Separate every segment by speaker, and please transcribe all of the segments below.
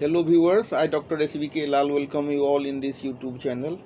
Speaker 1: Hello viewers, I doctor SVK Lal welcome you all in this YouTube channel.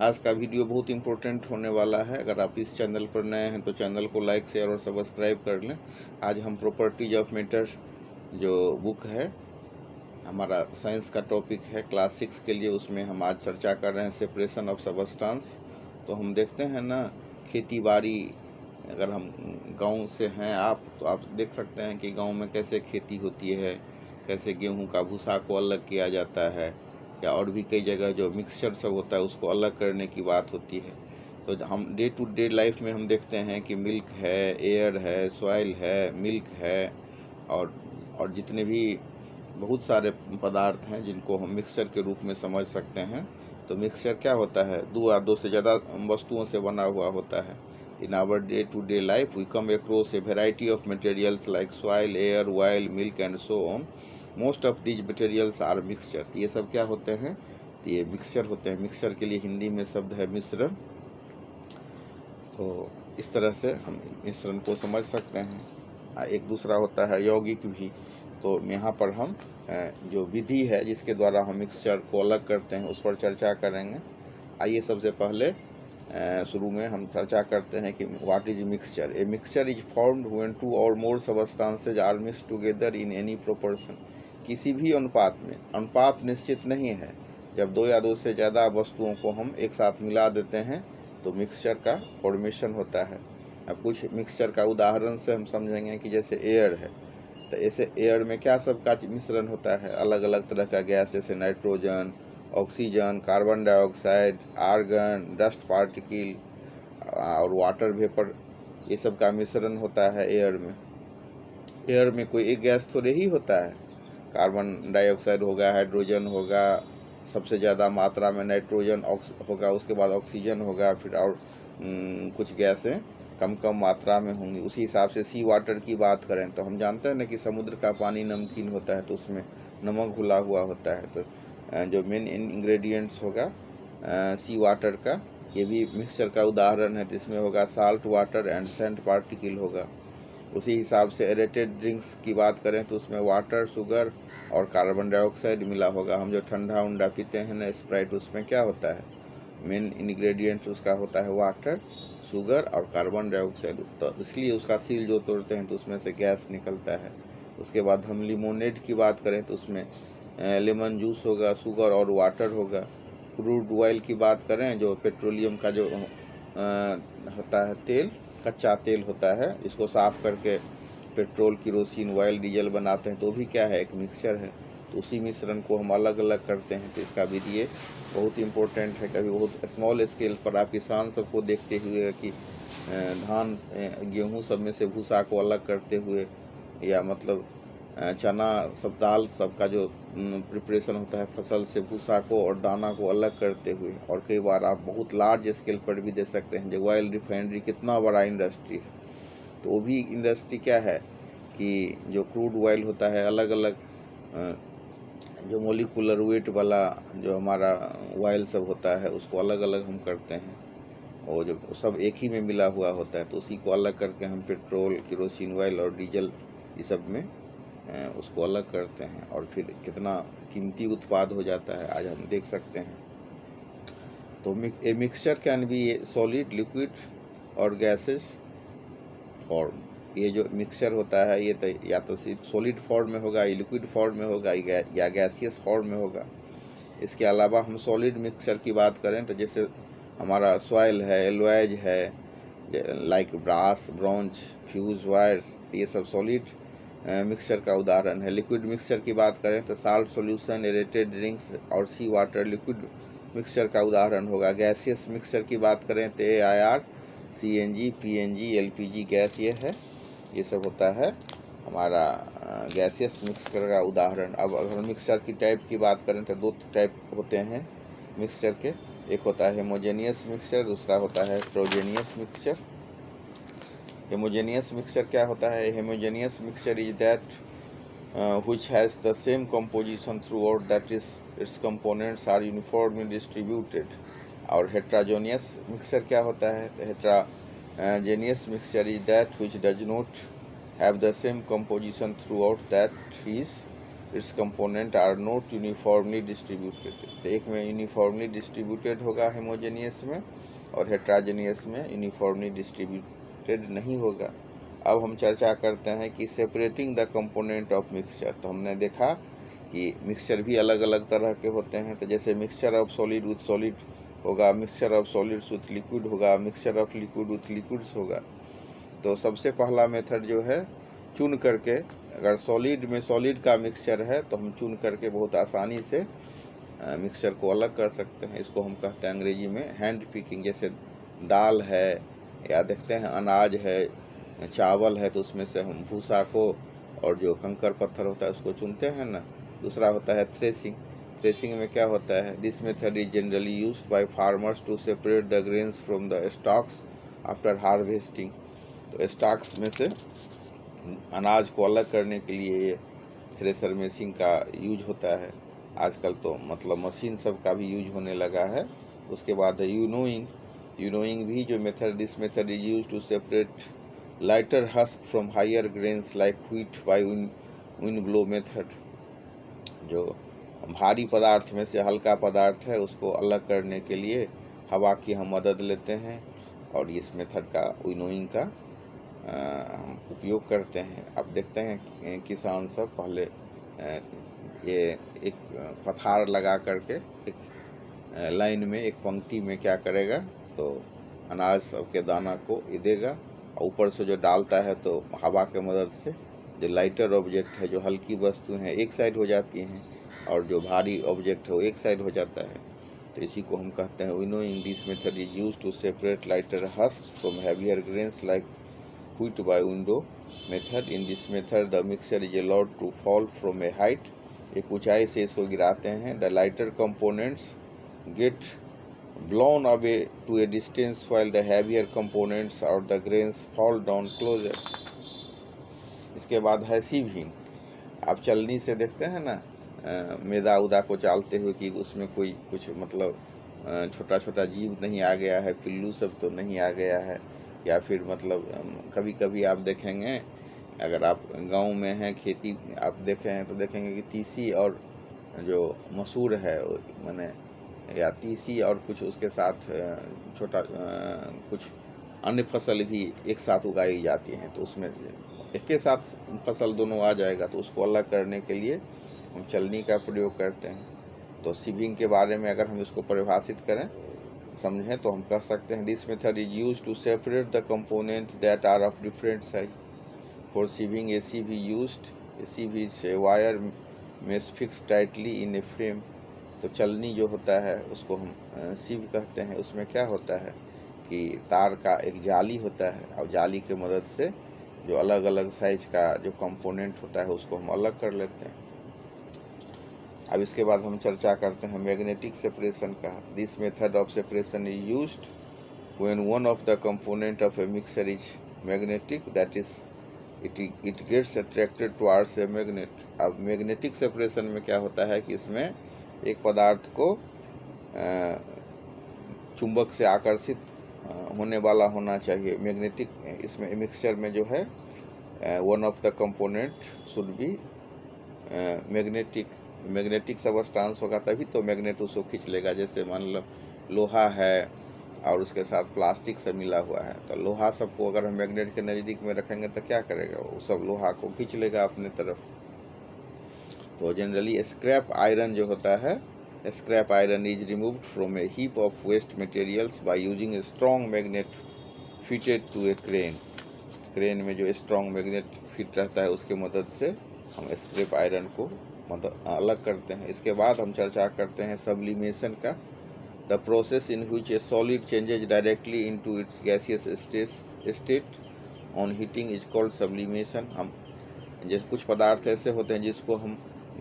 Speaker 1: आज का video बहुत important होने वाला है। अगर आप इस चैनल पर नए हैं तो चैनल को लाइक शेयर और सब्सक्राइब कर लें। आज हम प्रॉपर्टीज ऑफ मैटर जो बुक है, हमारा साइंस का टॉपिक है क्लास 6 के लिए, उसमें हम आज चर्चा कर रहे हैं सेपरेशन ऑफ सबस्टांस। तो हम देखते हैं ना, खेती बाड़ी, अगर हम गांव से हैं आप तो आप देख सकते हैं कि गांव में कैसे खेती होती है, कैसे गेहूं का भूसा को अलग किया जाता है, या और भी कई जगह जो मिक्सचर सब होता है उसको अलग करने की बात होती है। तो हम डे टू डे लाइफ में हम देखते हैं कि मिल्क है, एयर है, सॉइल है, मिल्क है, और जितने भी बहुत सारे पदार्थ हैं जिनको हम मिक्सचर के रूप में समझ सकते हैं। तो मिक्सचर क्या होता है? दो या दो से ज़्यादा वस्तुओं से बना हुआ होता है। In our day to day life we come across a variety of materials like soil, air, oil, milk and so on. Most of these materials are mixture. ये सब क्या होते हैं? तो ये मिक्सचर होते हैं। मिक्सचर के लिए हिंदी में शब्द है मिश्रण। तो इस तरह से हम मिश्रण को समझ सकते हैं। एक दूसरा होता है यौगिक भी। तो यहाँ पर हम जो विधि है जिसके द्वारा हम मिक्सचर को अलग करते हैं उस पर चर्चा करेंगे। आइए सबसे पहले शुरू में हम चर्चा करते हैं कि what is mixture. A mixture is formed when two और more substances are mixed together in any proportion. किसी भी अनुपात में, अनुपात निश्चित नहीं है, जब दो या दो से ज़्यादा वस्तुओं को हम एक साथ मिला देते हैं तो मिक्सचर का फॉर्मेशन होता है। अब कुछ मिक्सचर का उदाहरण से हम समझेंगे कि जैसे एयर है, तो ऐसे एयर में क्या सब का मिश्रण होता है? अलग अलग तरह का गैस, जैसे nitrogen, oxygen, carbon dioxide, argon, dust particle और वाटर वेपर, ये सब का मिश्रण होता है एयर में। एयर में कोई एक गैस थोड़े ही होता है। कार्बन डाइऑक्साइड होगा, हाइड्रोजन होगा, सबसे ज़्यादा मात्रा में नाइट्रोजन होगा, उसके बाद ऑक्सीजन होगा, फिर और कुछ गैसें कम कम मात्रा में होंगी। उसी हिसाब से सी वाटर की बात करें तो हम जानते हैं ना कि समुद्र का पानी नमकीन होता है, तो उसमें नमक घुला हुआ होता है। तो जो मेन इंग्रेडिएंट्स होगा सी वाटर का, ये भी मिक्सचर का उदाहरण है। तो इसमें होगा salt water and sand particle होगा। उसी हिसाब से एरेटेड ड्रिंक्स की बात करें तो उसमें वाटर, शुगर और कार्बन डाइऑक्साइड मिला होगा। हम जो ठंडा उंडा पीते हैं ना, स्प्राइट, उसमें क्या होता है? मेन इंग्रेडिएंट उसका होता है वाटर, शुगर और कार्बन डाइऑक्साइड। तो इसलिए उसका सील जो तोड़ते हैं तो उसमें से गैस निकलता है। उसके बाद हम लिमोनेड की बात करें तो उसमें लेमन जूस होगा, शुगर और वाटर होगा। क्रूड ऑयल की बात करें, जो पेट्रोलियम का जो होता है तेल, कच्चा तेल होता है, इसको साफ़ करके पेट्रोल, किरोसिन, ऑयल, डीजल बनाते हैं, तो भी क्या है? एक मिक्सचर है। तो उसी मिश्रण को हम अलग अलग करते हैं। तो इसका विधि ये बहुत इम्पोर्टेंट है। कभी बहुत स्मॉल स्केल पर आप किसान सबको देखते हुए कि धान, गेहूँ सब में से भूसा को अलग करते हुए, या मतलब चना सब, दाल सबका जो प्रिपरेशन होता है फसल से भूसा को और दाना को अलग करते हुए। और कई बार आप बहुत लार्ज स्केल पर भी दे सकते हैं। जो ऑयल रिफाइनरी कितना बड़ा इंडस्ट्री है, तो वो भी इंडस्ट्री क्या है कि जो क्रूड ऑयल होता है, अलग अलग जो मोलिकुलर वेट वाला जो हमारा ऑयल सब होता है उसको अलग अलग हम करते हैं। और जो सब एक ही में मिला हुआ होता है तो उसी को अलग करके हम पेट्रोल, किरोसिन ऑयल और डीजल, ये सब में उसको अलग करते हैं, और फिर कितना कीमती उत्पाद हो जाता है आज हम देख सकते हैं। तो a mixture can be solid, liquid और गैसेस फॉर्म। ये जो मिक्सचर होता है ये तो या तो सॉलिड फॉर्म में होगा, या लिक्विड फॉर्म में होगा, या गैसियस फॉर्म में होगा। इसके अलावा हम सॉलिड मिक्सचर की बात करें तो जैसे हमारा सॉइल है, एलॉयज है, like brass, bronze, fuse wires, ये सब सॉलिड मिक्सचर का उदाहरण है। लिक्विड मिक्सचर की बात करें तो साल्ट सॉल्यूशन, एरेटेड ड्रिंक्स और सी वाटर लिक्विड मिक्सचर का उदाहरण होगा। गैसियस मिक्सचर की बात करें तो AIR, CNG, PNG, LPG gas, ये सब होता है हमारा गैसियस मिक्सचर का उदाहरण। अब अगर मिक्सचर की टाइप की बात करें तो दो टाइप होते हैं मिक्सचर के। एक होता है होमोजेनियस मिक्सचर, दूसरा होता है हेट्रोजेनियस मिक्सचर। होमोजेनियस मिक्सचर क्या होता है? Homogeneous mixture is that which has the same composition throughout, that is its components are uniformly distributed। और heterogeneous mixture क्या होता है? तो heterogeneous mixture is that which does not have the same composition throughout, that is its component are not uniformly distributed. तो एक में uniformly distributed होगा हेमोजेनियस में, और हेट्राजेनियस में यूनिफॉर्मली डिस्ट्रीब्यूटेड नहीं होगा। अब हम चर्चा करते हैं कि separating the component of mixture. तो हमने देखा कि मिक्सचर भी अलग अलग तरह के होते हैं। तो जैसे mixture of solid with solid होगा, mixture of solids with liquid होगा, mixture of liquid with liquids होगा। तो सबसे पहला मेथड जो है चुन करके, अगर सॉलिड में सॉलिड का मिक्सचर है तो हम चुन करके बहुत आसानी से मिक्सचर को अलग कर सकते हैं। इसको हम कहते हैं अंग्रेजी में हैंड पिकिंग। जैसे दाल है या देखते हैं अनाज है, चावल है, तो उसमें से हम भूसा को और जो कंकर पत्थर होता है उसको चुनते हैं ना। दूसरा होता है थ्रेसिंग। थ्रेसिंग में क्या होता है, this method is generally used by farmers to separate the grains from the stalks after harvesting. तो स्टॉक्स में से अनाज को अलग करने के लिए ये थ्रेसर मशीन का यूज होता है। आजकल तो मतलब मशीन सब का भी यूज होने लगा है। उसके बाद है यूनोइंग। यूनोइंग भी जो method, this method is use to separate lighter husk from higher grains like wheat by wind blow method. जो भारी पदार्थ में से हल्का पदार्थ है उसको अलग करने के लिए हवा की हम मदद लेते हैं, और इस मेथड का विनोइंग का हम उपयोग करते हैं। अब देखते हैं किसान सब पहले ये एक पथार लगा करके एक लाइन में, एक पंक्ति में क्या करेगा, तो अनाज सब के दाना को ये देगा, और ऊपर से जो डालता है तो हवा के मदद से जो लाइटर ऑब्जेक्ट है, जो हल्की वस्तु हैं, एक साइड हो जाती हैं, और जो भारी ऑब्जेक्ट है वो एक साइड हो जाता है। तो इसी को हम कहते हैं winnowing. This method is used to separate lighter husk from heavier grains like wheat by window method. In this method the mixture is allowed to fall from a height. एक ऊंचाई से इसको गिराते हैं। The lighter components get blown away to a distance while the heavier components or the grains fall down closer. इसके बाद है sieving. आप चलनी से देखते हैं ना मैदा उदा को चालते हुए कि उसमें कोई कुछ मतलब छोटा छोटा जीव नहीं आ गया है, पिल्लू सब तो नहीं आ गया है। या फिर मतलब कभी कभी आप देखेंगे, अगर आप गांव में हैं, खेती आप देखे हैं तो देखेंगे कि तीसी और जो मसूर है माने, या तीसी और कुछ उसके साथ छोटा कुछ अन्य फसल भी एक साथ उगाई जाती हैं। तो उसमें एक के साथ फसल दोनों आ जाएगा, तो उसको अलग करने के लिए हम चलनी का प्रयोग करते हैं। तो सीविंग के बारे में अगर हम इसको परिभाषित करें, समझें, तो हम कह सकते हैं this method is use to separate the component that are of different size. For sieving a sieve used, a sieve is a wire mesh fix tightly in a frame. तो चलनी जो होता है उसको हम सीव कहते हैं। उसमें क्या होता है कि तार का एक जाली होता है, और जाली के मदद से जो अलग अलग साइज का जो कंपोनेंट होता है उसको हम अलग कर लेते हैं। अब इसके बाद हम चर्चा करते हैं मैग्नेटिक सेपरेशन का। This method of separation is used when one of the component of a mixture is magnetic, that is it gets attracted towards a magnet. अब मैग्नेटिक सेपरेशन में क्या होता है कि इसमें एक पदार्थ को चुंबक से आकर्षित होने वाला होना चाहिए। मैग्नेटिक, इसमें मिक्सचर में जो है one of the component should be magnetic substance होगा, तभी तो मैग्नेट उसको खींच लेगा। जैसे मान लो लोहा है और उसके साथ प्लास्टिक से मिला हुआ है, तो लोहा सबको अगर हम मैग्नेट के नज़दीक में रखेंगे तो क्या करेगा, वो सब लोहा को खींच लेगा अपने तरफ। तो जनरली स्क्रैप आयरन जो होता है, scrap iron is removed from a heap of waste materials by using a strong magnet fitted to a crane. Crane में जो स्ट्रॉन्ग मैग्नेट फिट रहता है उसके मदद से हम स्क्रैप आयरन को अलग करते हैं। इसके बाद हम चर्चा करते हैं सब्लिमेशन का। The process in which A solid changes directly into its gaseous state on heating is called sublimation. हम जैसे कुछ पदार्थ ऐसे होते हैं जिसको हम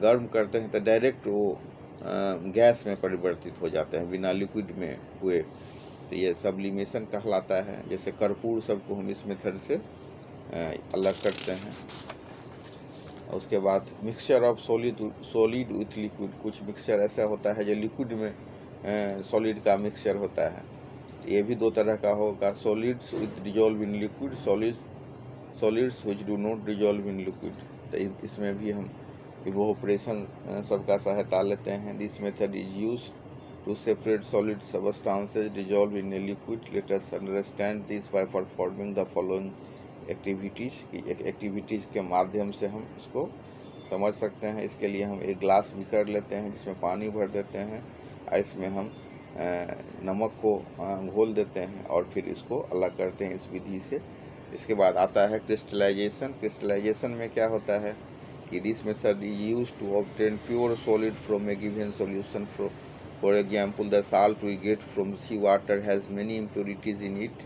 Speaker 1: गर्म करते हैं तो डायरेक्ट वो गैस में परिवर्तित हो जाते हैं बिना लिक्विड में हुए, तो ये सब्लिमेशन कहलाता है। जैसे कर्पूर सबको हम इस मेथड से अलग करते हैं। उसके बाद mixture of solid with liquid. कुछ मिक्सचर ऐसा होता है जो लिक्विड में सॉलिड का मिक्सचर होता है। ये भी दो तरह का होगा, solids with dissolve in liquid, solids which do not dissolve in liquid. तो इसमें भी हम इवोपरेशन सबका सहायता लेते हैं। This method is use to separate solid substances dissolved in a liquid. Let us understand this by performing the following activities. Activities के माध्यम से हम इसको समझ सकते हैं। इसके लिए हम एक ग्लास बीकर लेते हैं जिसमें पानी भर देते हैं, इसमें हम नमक को घोल देते हैं और फिर इसको अलग करते हैं इस विधि से। इसके बाद आता है क्रिस्टलाइजेशन। क्रिस्टलाइजेशन में क्या होता है कि this method is use to obtain pure solid from a given solution. For example, the salt we get from seawater has many impurities in it.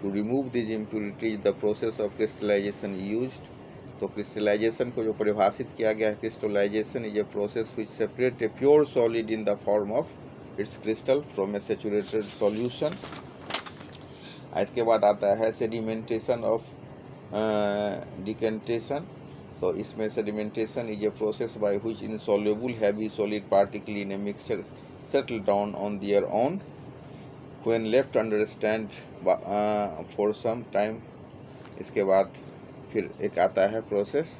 Speaker 1: To remove these impurities, the process of crystallization is used. तो crystallization को जो परिभाषित किया गया है, crystallization is a process which separates a pure solid in the form of its crystal from a saturated solution. इसके बाद आता है sedimentation of decantation. तो इसमें sedimentation is a process by which insoluble heavy solid particles in a mixture settle down on their own when left understand for some time. इसके बाद फिर एक आता है प्रोसेस